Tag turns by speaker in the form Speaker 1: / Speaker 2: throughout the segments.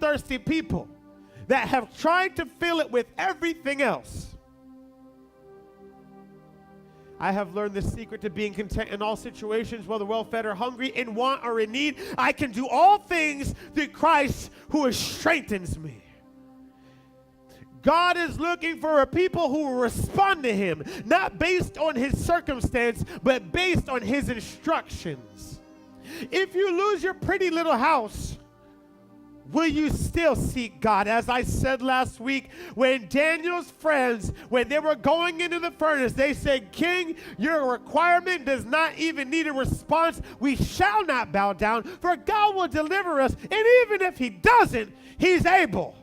Speaker 1: thirsty people that have tried to fill it with everything else. I have learned the secret to being content in all situations, whether well-fed or hungry, in want or in need. I can do all things through Christ who strengthens me. God is looking for a people who will respond to him, not based on his circumstance, but based on his instructions. If you lose your pretty little house, will you still seek God? As I said last week, when Daniel's friends, when they were going into the furnace, they said, King, your requirement does not even need a response. We shall not bow down, for God will deliver us. And even if he doesn't, he's able.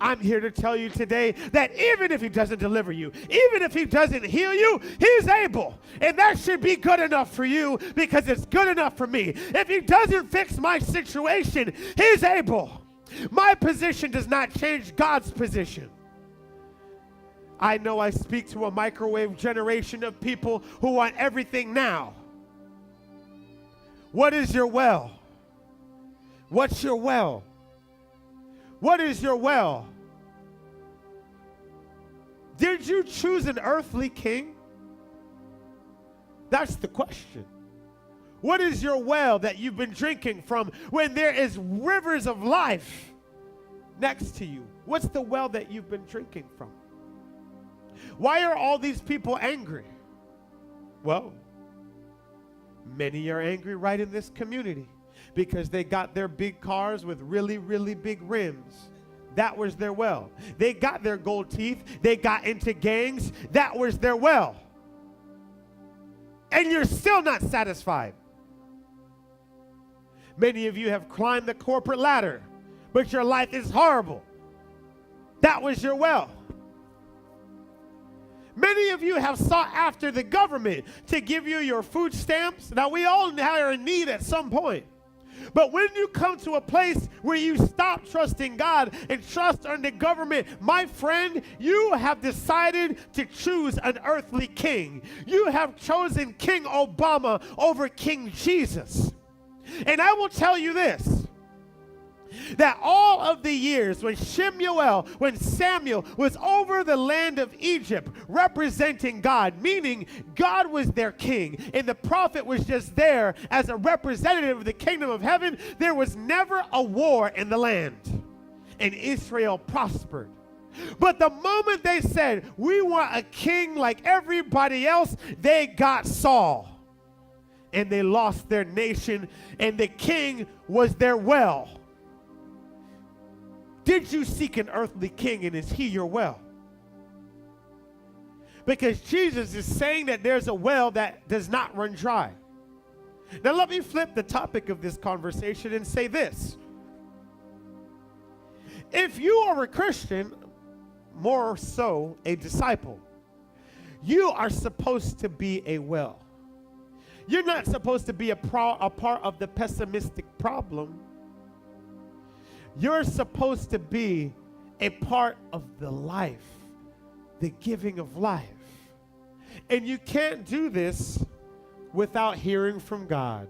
Speaker 1: I'm here to tell you today that even if he doesn't deliver you, even if he doesn't heal you, he's able. And that should be good enough for you because it's good enough for me. If he doesn't fix my situation, he's able. My position does not change God's position. I know I speak to a microwave generation of people who want everything now. What is your well? What's your well? What is your well? Did you choose an earthly king? That's the question. What is your well that you've been drinking from when there is rivers of life next to you? What's the well that you've been drinking from? Why are all these people angry? Well, many are angry right in this community because they got their big cars with really, really big rims. That was their well. They got their gold teeth. They got into gangs. That was their well. And you're still not satisfied. Many of you have climbed the corporate ladder, but your life is horrible. That was your well. Many of you have sought after the government to give you your food stamps. Now, we all are in need at some point. But when you come to a place where you stop trusting God and trust in the government, my friend, you have decided to choose an earthly king. You have chosen King Obama over King Jesus. And I will tell you this, that all of the years when Samuel was over the land of Egypt representing God, meaning God was their king, and the prophet was just there as a representative of the kingdom of heaven, there was never a war in the land, and Israel prospered. But the moment they said, we want a king like everybody else, they got Saul, and they lost their nation, and the king was their well. Did you seek an earthly king, and is he your well? Because Jesus is saying that there's a well that does not run dry. Now let me flip the topic of this conversation and say this. If you are a Christian, more so a disciple, you are supposed to be a well. You're not supposed to be a part of the pessimistic problem. You're supposed to be a part of the life, the giving of life. And you can't do this without hearing from God.